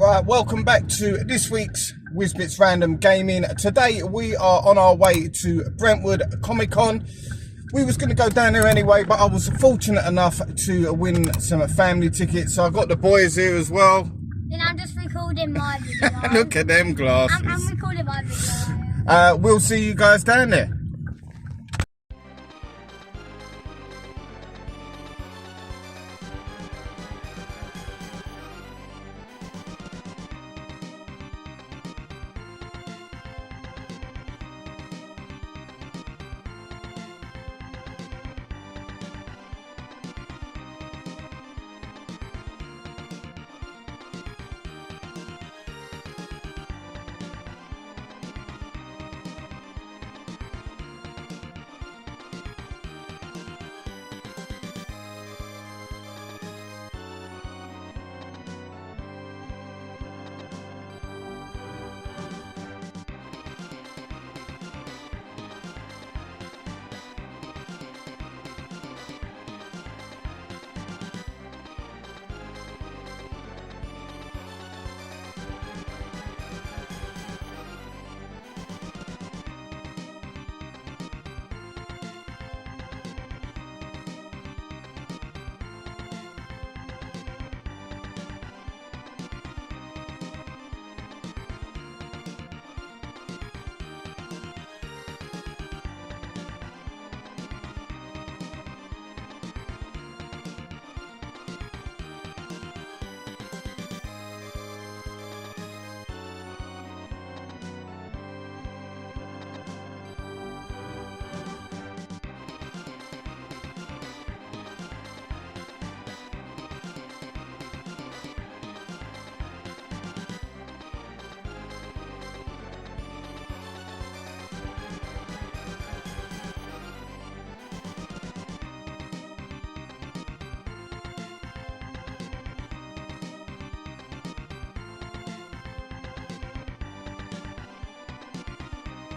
Right, welcome back to this week's Whizbits Random Gaming. Today we are on our way to Brentwood ComicCon. We was going to go down there anyway, but I was fortunate enough to win some family tickets. So I got the boys here as well. Then I'm just recording my video. Look at them glasses. I'm recording my video. We'll see you guys down there.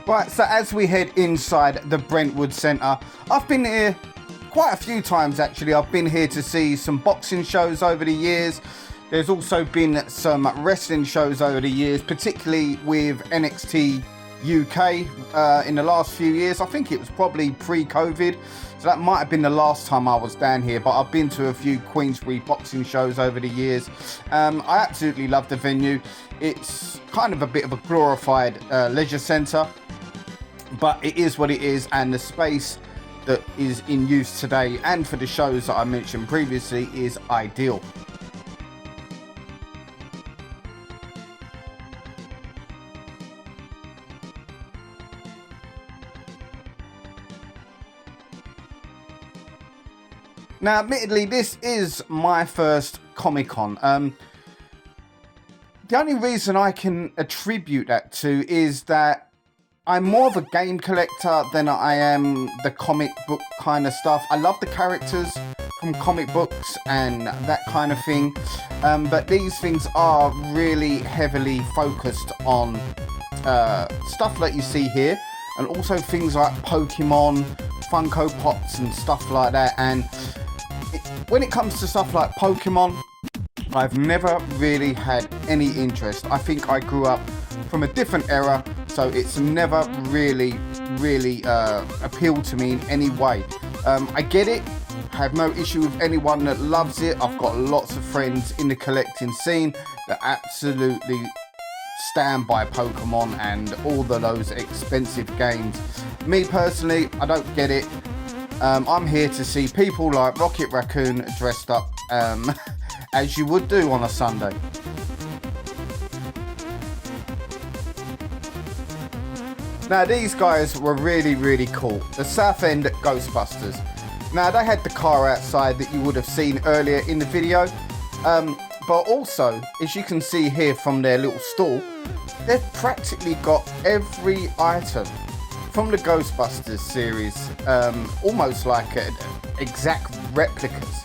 Right, so as we head inside the Brentwood Centre, I've been here quite a few times actually. I've been here to see some boxing shows over the years. There's also been some wrestling shows over the years, particularly with NXT UK in the last few years. I think it was probably pre-COVID, so that might have been the last time I was down here, but I've been to a few Queensbury boxing shows over the years. I absolutely love the venue. It's kind of a bit of a glorified leisure centre, but it is what it is, and the space that is in use today and for the shows that I mentioned previously is ideal. Now, admittedly, this is my first Comic-Con. The only reason I can attribute that to is that I'm more of a game collector than I am the comic book kind of stuff. I love the characters from comic books and that kind of thing, but these things are really heavily focused on stuff like you see here, and also things like Pokemon, Funko Pops and stuff like that. And when it comes to stuff like Pokemon, I've never really had any interest. I think I grew up from a different era, so it's never really appealed to me in any way. I get it, I have no issue with anyone that loves it. I've got lots of friends in the collecting scene that absolutely stand by Pokemon and all those expensive games. Me personally, I don't get it. I'm here to see people like Rocket Raccoon dressed up as you would do on a Sunday. Now, these guys were really cool. The Southend Ghostbusters. Now, they had the car outside that you would have seen earlier in the video. But also, as you can see here from their little stall, they've practically got every item from the Ghostbusters series, almost like exact replicas.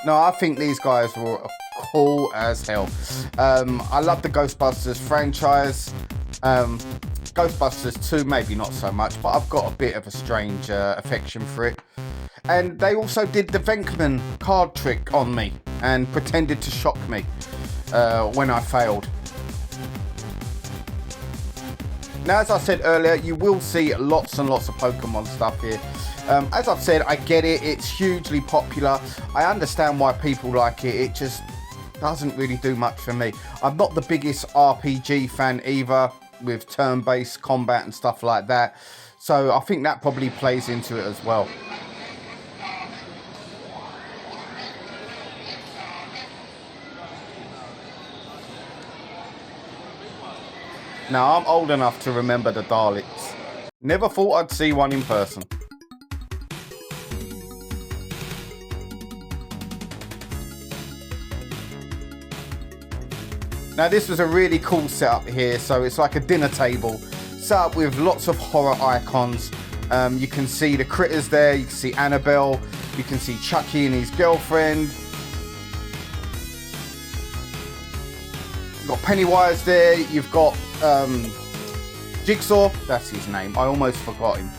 No, I think these guys were cool as hell. I love the Ghostbusters franchise. Ghostbusters 2, maybe not so much, but I've got a bit of a strange affection for it. And they also did the Venkman card trick on me and pretended to shock me when I failed. Now, as I said earlier, you will see lots and lots of Pokemon stuff here. As I've said, I get it. It's hugely popular. I understand why people like it. It just doesn't really do much for me. I'm not the biggest RPG fan either, with turn-based combat and stuff like that. So I think that probably plays into it as well. Now, I'm old enough to remember the Daleks. Never thought I'd see one in person. Now, this was a really cool setup here. So it's like a dinner table set up with lots of horror icons. You can see the critters there. You can see Annabelle. You can see Chucky and his girlfriend. You've got Pennywise there. You've got Jigsaw, that's his name. I almost forgot him.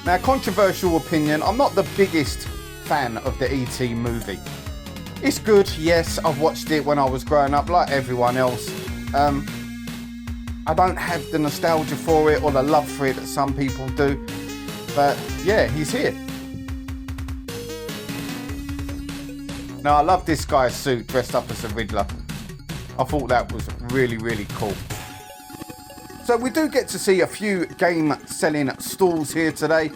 Now, controversial opinion, I'm not the biggest fan of the E.T. movie. It's good, yes, I've watched it when I was growing up like everyone else. I don't have the nostalgia for it or the love for it that some people do. But yeah, he's here. Now, I love this guy's suit dressed up as a Riddler. I thought that was really, really cool. So we do get to see a few game selling stalls here today.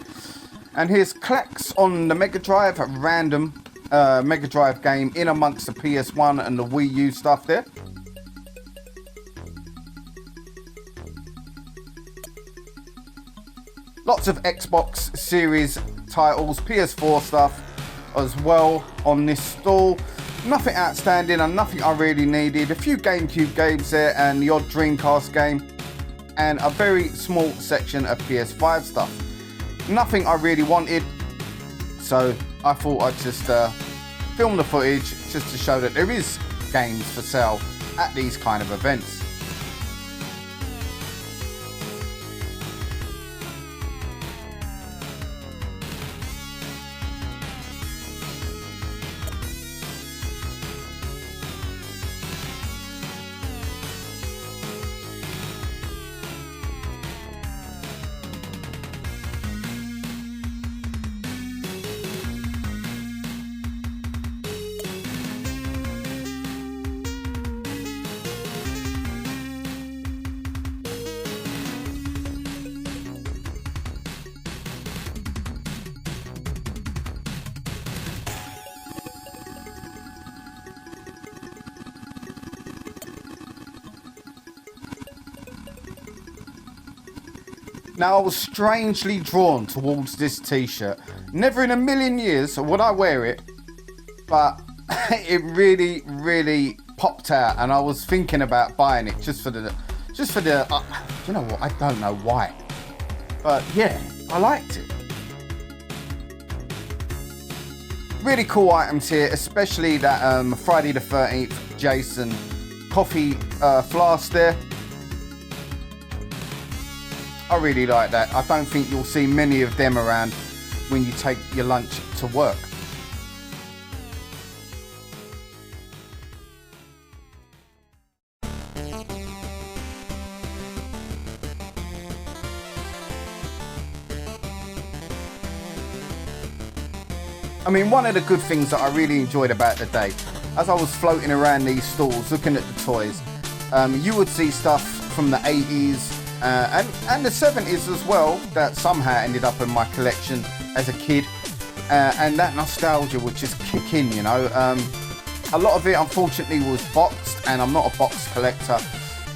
And here's Clacks on the Mega Drive, a random Mega Drive game in amongst the PS1 and the Wii U stuff there. Lots of Xbox Series titles, PS4 stuff as well on this stall. Nothing outstanding and nothing I really needed. A few GameCube games there and the odd Dreamcast game. And a very small section of PS5 stuff. Nothing I really wanted. So I thought I'd just film the footage just to show that there is games for sale at these kind of events. Now, I was strangely drawn towards this t-shirt. Never in a million years would I wear it, but it really, really popped out, and I was thinking about buying it just for the, you know what? I don't know why, but yeah, I liked it. Really cool items here, especially that Friday the 13th Jason coffee flask there. I really like that. I don't think you'll see many of them around when you take your lunch to work. I mean, one of the good things that I really enjoyed about the day, as I was floating around these stalls looking at the toys, you would see stuff from the 80s, and the 70s as well that somehow ended up in my collection as a kid, and that nostalgia would just kick in, you know. A lot of it unfortunately was boxed, and I'm not a box collector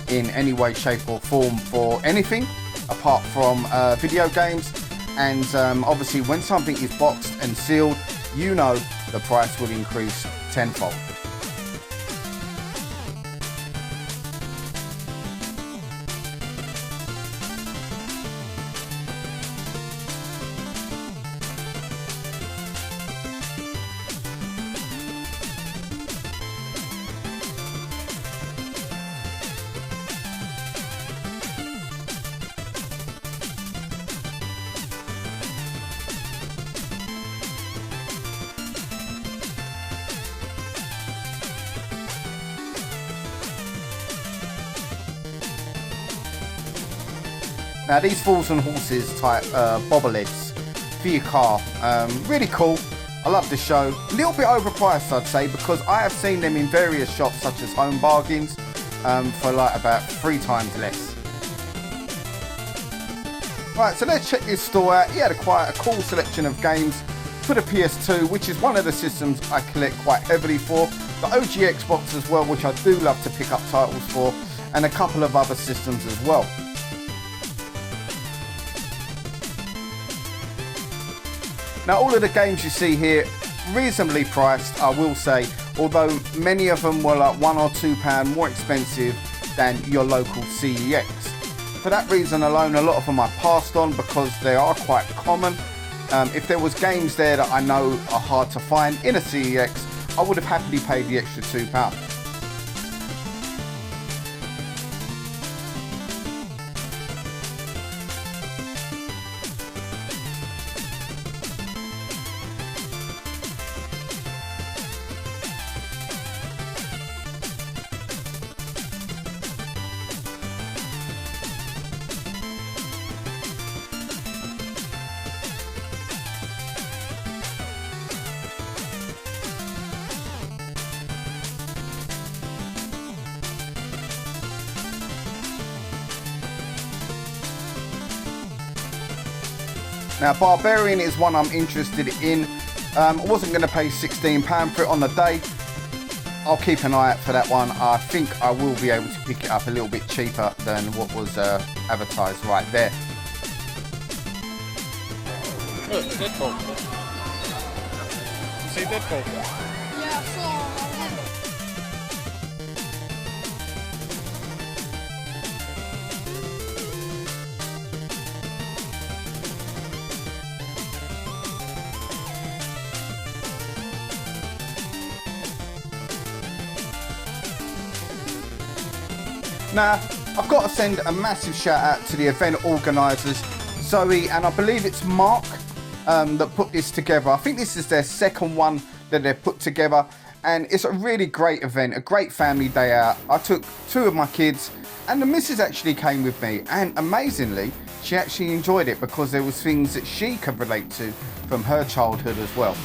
in any way, shape or form for anything apart from video games, and obviously when something is boxed and sealed, you know the price will increase tenfold. Now these Fools and Horses type bobbleheads for your car, really cool. I love the show. A little bit overpriced, I'd say, because I have seen them in various shops such as Home Bargains for like about 3 times less. Right, so let's check this store out. He had quite a cool selection of games for the PS2, which is one of the systems I collect quite heavily for. The OG Xbox as well, which I do love to pick up titles for, and a couple of other systems as well. Now all of the games you see here, reasonably priced, I will say, although many of them were like £1 or £2 more expensive than your local CEX. For that reason alone, a lot of them I passed on because they are quite common. If there was games there that I know are hard to find in a CEX, I would have happily paid the extra £2. Now Barbarian is one I'm interested in. I wasn't going to pay £16 for it on the day. I'll keep an eye out for that one. I think I will be able to pick it up a little bit cheaper than what was advertised right there. Look, Deadpool. You see Deadpool? Yeah, I saw. Now, I've got to send a massive shout out to the event organisers, Zoe, and I believe it's Mark that put this together. I think this is their second one that they've put together, and it's a really great event, a great family day out. I took 2 of my kids, and the missus actually came with me, and amazingly, she actually enjoyed it because there was things that she could relate to from her childhood as well.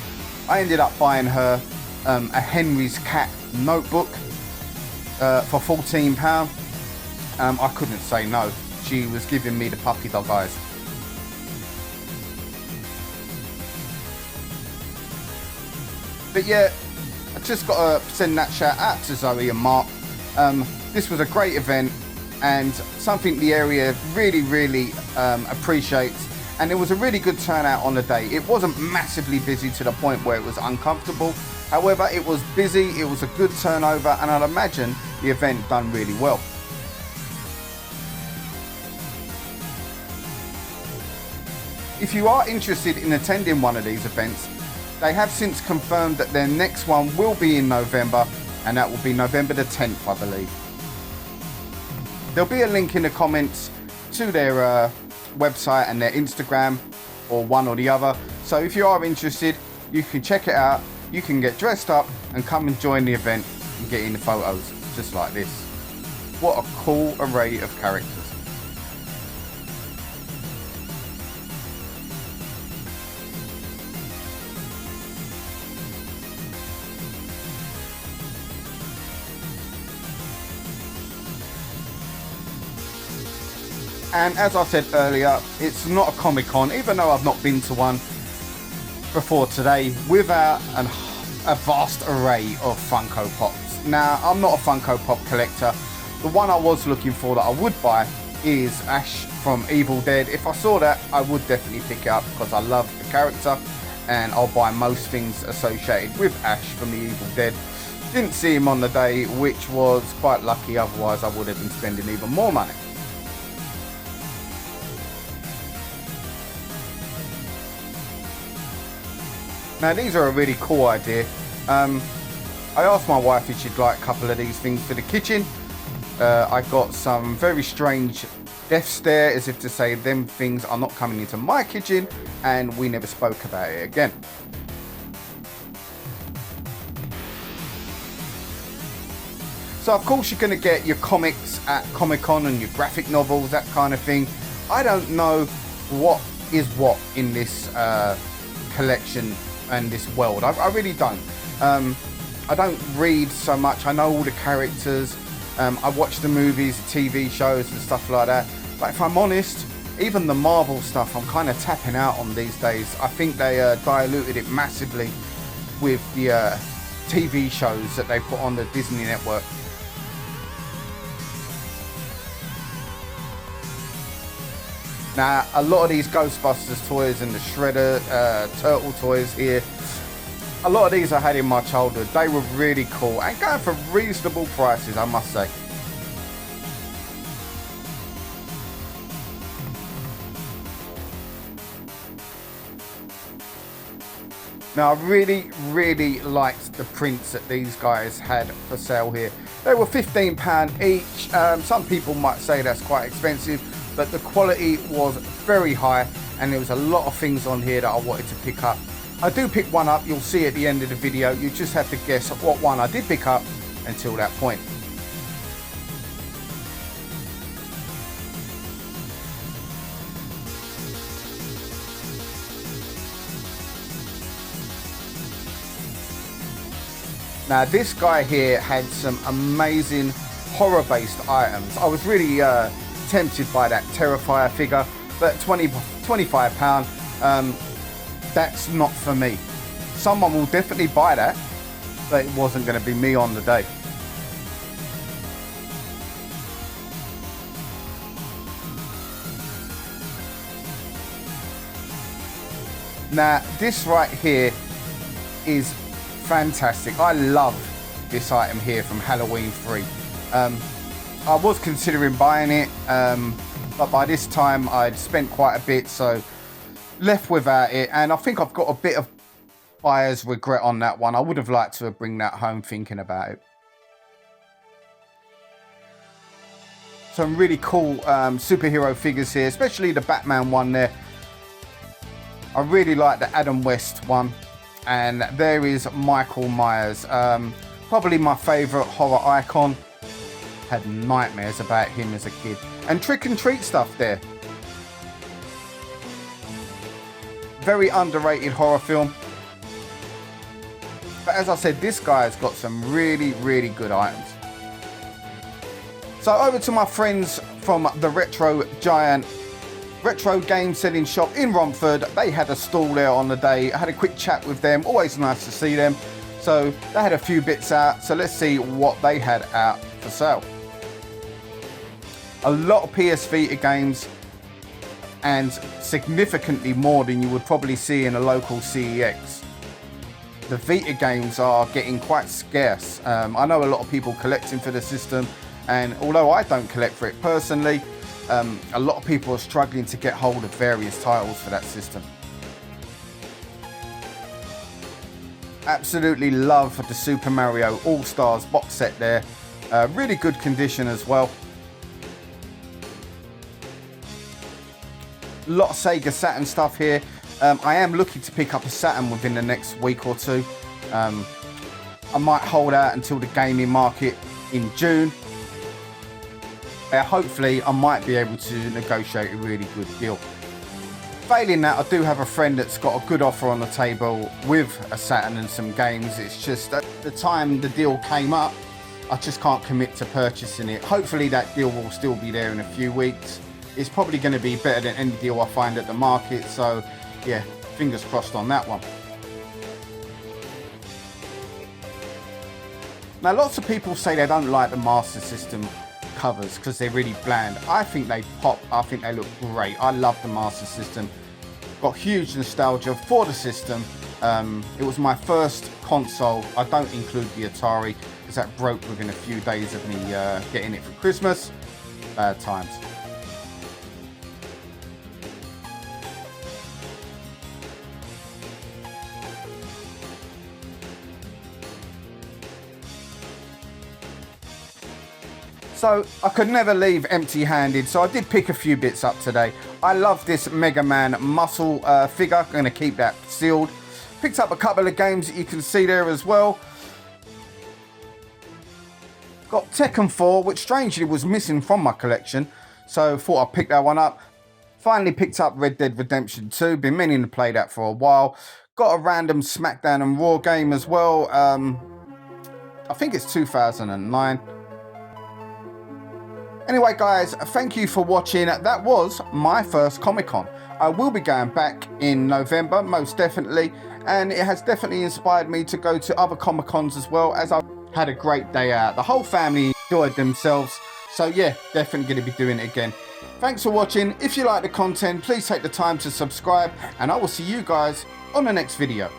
I ended up buying her a Henry's Cat notebook for £14. I couldn't say no. She was giving me the puppy dog eyes. But yeah, I just got to send that shout out to Zoe and Mark. This was a great event and something the area really appreciates. And it was a really good turnout on the day. It wasn't massively busy to the point where it was uncomfortable. However, it was busy, it was a good turnover, and I'd imagine the event done really well. If you are interested in attending one of these events, they have since confirmed that their next one will be in November, and that will be November the 10th, I believe. There'll be a link in the comments to their website and their Instagram, or one or the other. So if you are interested, you can check it out, you can get dressed up and come and join the event and get in the photos, just like this. What a cool array of characters. And as I said earlier, it's not a Comic-Con, even though I've not been to one before today, without a vast array of Funko Pops. Now, I'm not a Funko Pop collector. The one I was looking for that I would buy is Ash from Evil Dead. If I saw that, I would definitely pick it up because I love the character, and I'll buy most things associated with Ash from the Evil Dead. Didn't see him on the day, which was quite lucky, otherwise I would have been spending even more money. Now these are a really cool idea. I asked my wife if she'd like a couple of these things for the kitchen. I got some very strange death stare, as if to say them things are not coming into my kitchen, and we never spoke about it again. So of course you're going to get your comics at Comic-Con and your graphic novels, that kind of thing. I don't know what is what in this collection and this world. I really don't. I don't read so much. I know all the characters. I watch the movies, the TV shows and stuff like that. But if I'm honest, even the Marvel stuff, I'm kind of tapping out on these days. I think they diluted it massively with the TV shows that they put on the Disney network. Now, a lot of these Ghostbusters toys and the Shredder Turtle toys here, a lot of these I had in my childhood. They were really cool and going for reasonable prices, I must say. Now, I really liked the prints that these guys had for sale here. They were £15 each. Some people might say that's quite expensive, but the quality was very high and there was a lot of things on here that I wanted to pick up. I do pick one up, you'll see at the end of the video. You just have to guess what one I did pick up until that point. Now, this guy here had some amazing horror-based items. I was really tempted by that Terrifier figure, but £25, that's not for me. Someone will definitely buy that, but it wasn't going to be me on the day. Now, this right here is fantastic. I love this item here from Halloween 3. I was considering buying it, but by this time I'd spent quite a bit, so left without it, and I think I've got a bit of buyer's regret on that one. I would have liked to have bring that home thinking about it. Some really cool superhero figures here, especially the Batman one there. I really like the Adam West one. And there is Michael Myers, probably my favourite horror icon. Had nightmares about him as a kid. And Trick and Treat stuff there. Very underrated horror film. But as I said, this guy's got some really good items. So over to my friends from the Retro Giant retro game selling shop in Romford. They had a stall there on the day. I had a quick chat with them. Always nice to see them. So they had a few bits out. So let's see what they had out for sale. A lot of PS Vita games, and significantly more than you would probably see in a local CEX. The Vita games are getting quite scarce. I know a lot of people collecting for the system, and although I don't collect for it personally, a lot of people are struggling to get hold of various titles for that system. Absolutely love the Super Mario All-Stars box set there. Really good condition as well. A lot of Sega Saturn stuff here. I am looking to pick up a Saturn within the next week or two. I might hold out until the gaming market in June. Hopefully I might be able to negotiate a really good deal. Failing that, I do have a friend that's got a good offer on the table with a Saturn and some games. It's just at the time the deal came up, I just can't commit to purchasing it. Hopefully that deal will still be there in a few weeks. It's probably going to be better than any deal I find at the market, so yeah, fingers crossed on that one. Now, lots of people say they don't like the Master System covers because they're really bland. I think they pop. I think they look great. I love the Master System. Got huge nostalgia for the system. It was my first console. I don't include the Atari because that broke within a few days of me getting it for Christmas. Bad times. So I could never leave empty-handed, so I did pick a few bits up today. I love this Mega Man muscle figure. I'm going to keep that sealed. Picked up a couple of games that you can see there as well. Got Tekken 4, which strangely was missing from my collection, so thought I'd pick that one up. Finally picked up Red Dead Redemption 2. Been meaning to play that for a while. Got a random SmackDown and Raw game as well. I think it's 2009. Anyway, guys, thank you for watching. That was my first Comic-Con. I will be going back in November, most definitely. And it has definitely inspired me to go to other Comic-Cons as well, as I had a great day out. The whole family enjoyed themselves. So yeah, definitely going to be doing it again. Thanks for watching. If you like the content, please take the time to subscribe. And I will see you guys on the next video.